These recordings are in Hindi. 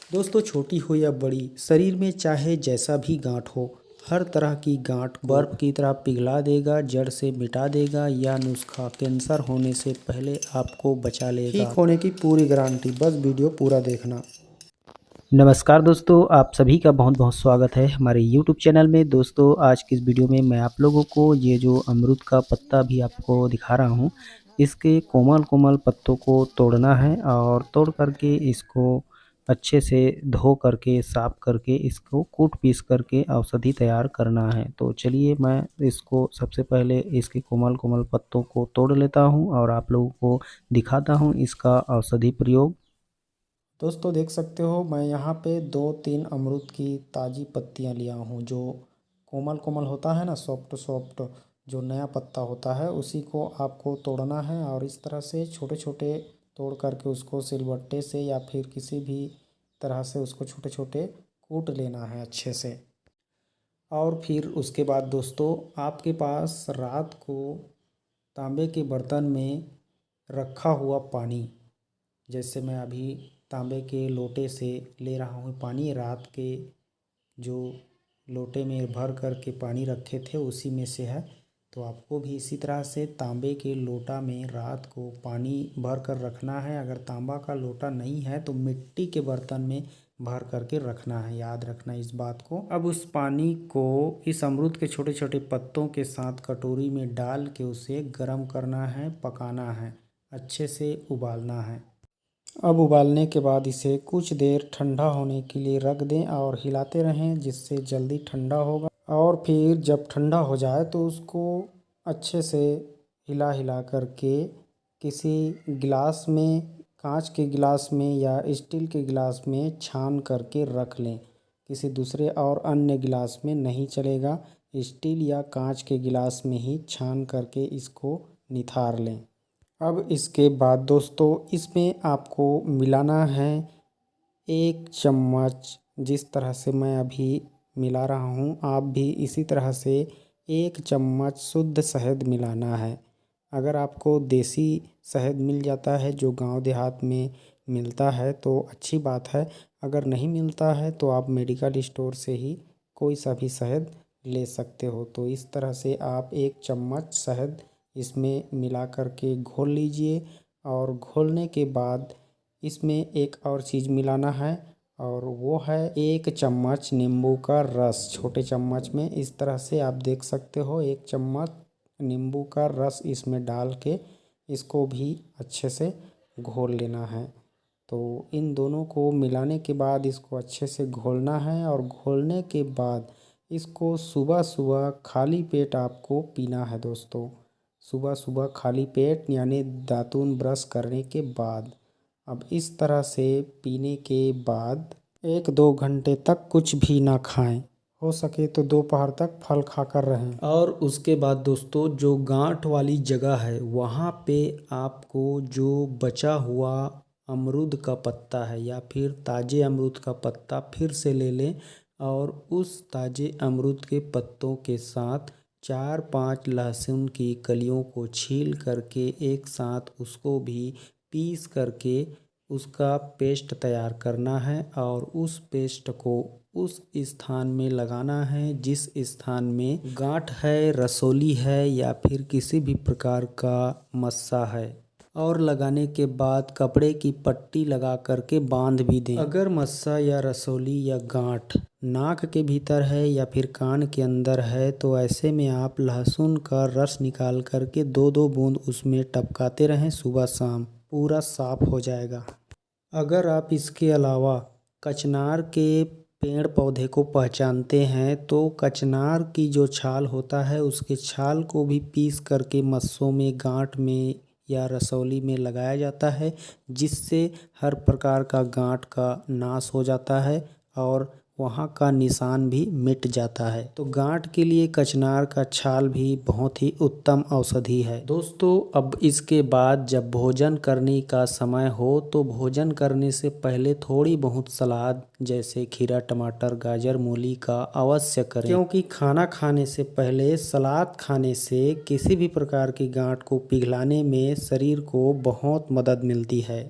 दोस्तों, छोटी हो या बड़ी, शरीर में चाहे जैसा भी गांठ हो, हर तरह की गांठ बर्फ की तरह पिघला देगा, जड़ से मिटा देगा। यह नुस्खा कैंसर होने से पहले आपको बचा लेगा। ठीक होने की पूरी गारंटी, बस वीडियो पूरा देखना। नमस्कार दोस्तों, आप सभी का बहुत बहुत स्वागत है हमारे YouTube चैनल में। दोस्तों, आज की इस वीडियो में मैं आप लोगों को ये जो अमरूद का पत्ता भी आपको दिखा रहा हूँ, इसके कोमल कोमल पत्तों को तोड़ना है और तोड़ करके इसको अच्छे से धो करके साफ करके इसको कूट पीस करके औषधि तैयार करना है। तो चलिए मैं इसको सबसे पहले इसके कोमल कोमल पत्तों को तोड़ लेता हूँ और आप लोगों को दिखाता हूँ इसका औषधि प्रयोग। दोस्तों, देख सकते हो मैं यहाँ पे 2-3 अमरूद की ताज़ी पत्तियाँ लिया हूँ। जो कोमल कोमल होता है ना, सॉफ्ट सॉफ्ट जो नया पत्ता होता है, उसी को आपको तोड़ना है और इस तरह से छोटे छोटे तोड़ करके उसको सिलबट्टे से या फिर किसी भी तरह से उसको छोटे छोटे कूट लेना है अच्छे से। और फिर उसके बाद दोस्तों, आपके पास रात को तांबे के बर्तन में रखा हुआ पानी, जैसे मैं अभी तांबे के लोटे से ले रहा हूँ पानी, रात के जो लोटे में भर कर के पानी रखे थे उसी में से है। तो आपको भी इसी तरह से तांबे के लोटा में रात को पानी भर कर रखना है। अगर तांबा का लोटा नहीं है तो मिट्टी के बर्तन में भर करके रखना है, याद रखना इस बात को। अब उस पानी को इस अमरूद के छोटे छोटे पत्तों के साथ कटोरी में डाल के उसे गर्म करना है, पकाना है, अच्छे से उबालना है। अब उबालने के बाद इसे कुछ देर ठंडा होने के लिए रख दें और हिलाते रहें, जिससे जल्दी ठंडा होगा। और फिर जब ठंडा हो जाए तो उसको अच्छे से हिला हिला करके किसी गिलास में, कांच के गिलास में या स्टील के गिलास में छान करके रख लें। किसी दूसरे और अन्य गिलास में नहीं चलेगा, स्टील या कांच के गिलास में ही छान करके इसको निथार लें। अब इसके बाद दोस्तों, इसमें आपको मिलाना है 1 चम्मच, जिस तरह से मैं अभी मिला रहा हूँ आप भी इसी तरह से 1 चम्मच शुद्ध शहद मिलाना है। अगर आपको देसी शहद मिल जाता है जो गांव देहात में मिलता है तो अच्छी बात है। अगर नहीं मिलता है तो आप मेडिकल स्टोर से ही कोई सा भी शहद ले सकते हो। तो इस तरह से आप 1 चम्मच शहद इसमें मिला करके घोल लीजिए। और घोलने के बाद इसमें एक और चीज़ मिलाना है और वो है 1 चम्मच नींबू का रस, छोटे चम्मच में। इस तरह से आप देख सकते हो 1 चम्मच नींबू का रस इसमें डाल के इसको भी अच्छे से घोल लेना है। तो इन दोनों को मिलाने के बाद इसको अच्छे से घोलना है और घोलने के बाद इसको सुबह सुबह खाली पेट आपको पीना है दोस्तों। सुबह सुबह खाली पेट, यानी दातून ब्रश करने के बाद। अब इस तरह से पीने के बाद 1-2 घंटे तक कुछ भी ना खाएं। हो सके तो दोपहर तक फल खाकर रहें। और उसके बाद दोस्तों, जो गांठ वाली जगह है वहाँ पे आपको जो बचा हुआ अमरूद का पत्ता है या फिर ताज़े अमरूद का पत्ता फिर से ले लें और उस ताज़े अमरूद के पत्तों के साथ 4-5 लहसुन की कलियों को छील करके एक साथ उसको भी पीस करके उसका पेस्ट तैयार करना है और उस पेस्ट को उस स्थान में लगाना है जिस स्थान में गांठ है, रसोली है या फिर किसी भी प्रकार का मस्सा है। और लगाने के बाद कपड़े की पट्टी लगा करके बांध भी दें। अगर मस्सा या रसोली या गांठ नाक के भीतर है या फिर कान के अंदर है तो ऐसे में आप लहसुन का रस निकाल करके 2-2 बूंद उसमें टपकाते रहें, सुबह शाम पूरा साफ हो जाएगा। अगर आप इसके अलावा कचनार के पेड़ पौधे को पहचानते हैं तो कचनार की जो छाल होता है उसके छाल को भी पीस करके मस्सों में, गांठ में या रसौली में लगाया जाता है, जिससे हर प्रकार का गांठ का नाश हो जाता है और वहाँ का निशान भी मिट जाता है। तो गांठ के लिए कचनार का छाल भी बहुत ही उत्तम औषधि है दोस्तों। अब इसके बाद जब भोजन करने का समय हो तो भोजन करने से पहले थोड़ी बहुत सलाद जैसे खीरा, टमाटर, गाजर, मूली का अवश्य करें, क्योंकि खाना खाने से पहले सलाद खाने से किसी भी प्रकार की गांठ को पिघलाने में शरीर को बहुत मदद मिलती है।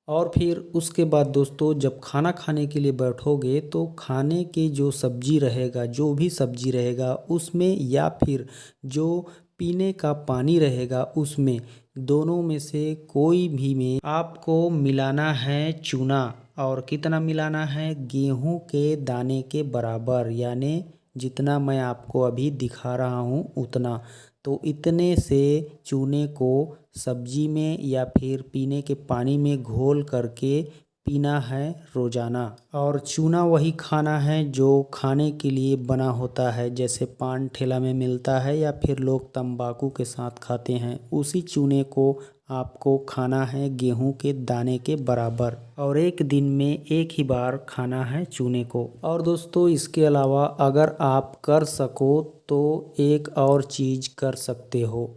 और फिर उसके बाद दोस्तों जब खाना खाने के लिए बैठोगे तो खाने के जो सब्जी रहेगा, जो भी सब्जी रहेगा उसमें, या फिर जो पीने का पानी रहेगा उसमें, दोनों में से कोई भी में आपको मिलाना है चूना। और कितना मिलाना है? गेहूं के दाने के बराबर, यानी जितना मैं आपको अभी दिखा रहा हूं उतना। तो इतने से चूने को सब्जी में या फिर पीने के पानी में घोल करके पीना है रोज़ाना। और चूना वही खाना है जो खाने के लिए बना होता है, जैसे पान ठेला में मिलता है या फिर लोग तंबाकू के साथ खाते हैं, उसी चूने को आपको खाना है गेहूं के दाने के बराबर। और एक दिन में एक ही बार खाना है चूने को। और दोस्तों इसके अलावा अगर आप कर सको तो एक और चीज़ कर सकते हो।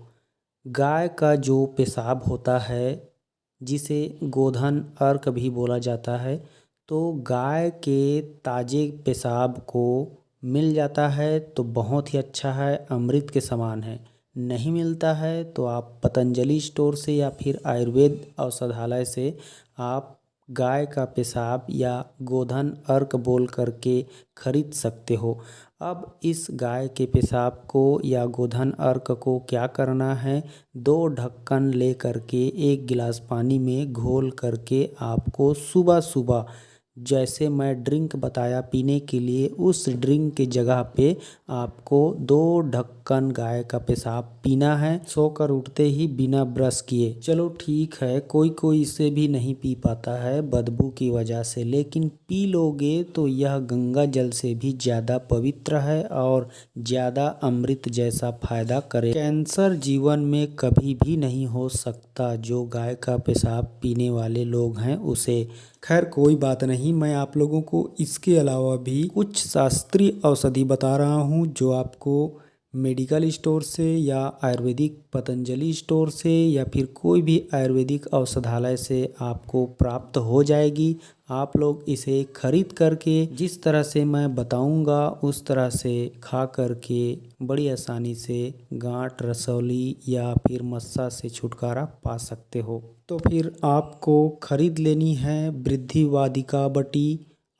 गाय का जो पेशाब होता है, जिसे गोधन अर्क भी बोला जाता है, तो गाय के ताज़े पेशाब को मिल जाता है तो बहुत ही अच्छा है, अमृत के समान है। नहीं मिलता है तो आप पतंजलि स्टोर से या फिर आयुर्वेद औषधालय से आप गाय का पेशाब या गोधन अर्क बोल करके खरीद सकते हो। अब इस गाय के पेशाब को या गोधन अर्क को क्या करना है, 2 ढक्कन ले करके 1 गिलास पानी में घोल करके आपको सुबह सुबह, जैसे मैं ड्रिंक बताया पीने के लिए, उस ड्रिंक की जगह पे आपको 2 ढक्कन गाय का पेशाब पीना है, सोकर उठते ही बिना ब्रश किए। चलो ठीक है, कोई कोई इसे भी नहीं पी पाता है बदबू की वजह से, लेकिन पी लोगे तो यह गंगा जल से भी ज़्यादा पवित्र है और ज़्यादा अमृत जैसा फायदा करे। कैंसर जीवन में कभी भी नहीं हो सकता जो गाय का पेशाब पीने वाले लोग हैं उसे। खैर कोई बात नहीं, मैं आप लोगों को इसके अलावा भी कुछ शास्त्रीय औषधि बता रहा हूँ जो आपको मेडिकल स्टोर से या आयुर्वेदिक पतंजलि स्टोर से या फिर कोई भी आयुर्वेदिक औषधालय से आपको प्राप्त हो जाएगी। आप लोग इसे खरीद करके जिस तरह से मैं बताऊंगा उस तरह से खा करके बड़ी आसानी से गांठ, रसौली या फिर मस्सा से छुटकारा पा सकते हो। तो फिर आपको खरीद लेनी है वृद्धिवादिका बटी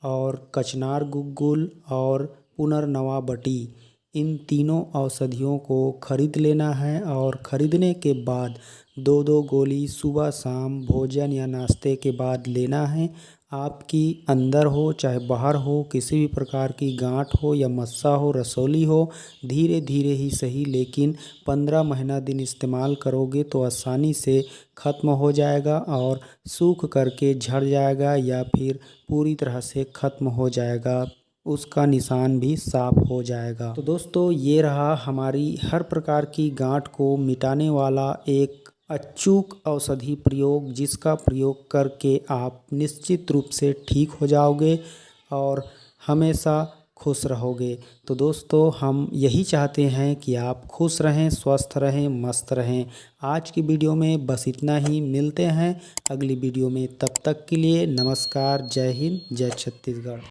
और कचनार गुग्गुल और पुनर्नवा बटी। इन तीनों औषधियों को खरीद लेना है और ख़रीदने के बाद 2-2 गोली सुबह शाम भोजन या नाश्ते के बाद लेना है। आपकी अंदर हो चाहे बाहर हो, किसी भी प्रकार की गांठ हो या मस्सा हो, रसौली हो, धीरे धीरे ही सही लेकिन 15 महीना दिन इस्तेमाल करोगे तो आसानी से ख़त्म हो जाएगा और सूख करके झड़ जाएगा या फिर पूरी तरह से ख़त्म हो जाएगा, उसका निशान भी साफ हो जाएगा। तो दोस्तों ये रहा हमारी हर प्रकार की गांठ को मिटाने वाला एक अचूक औषधि प्रयोग, जिसका प्रयोग करके आप निश्चित रूप से ठीक हो जाओगे और हमेशा खुश रहोगे। तो दोस्तों हम यही चाहते हैं कि आप खुश रहें, स्वस्थ रहें, मस्त रहें। आज की वीडियो में बस इतना ही, मिलते हैं अगली वीडियो में। तब तक के लिए नमस्कार, जय हिंद, जय छत्तीसगढ़।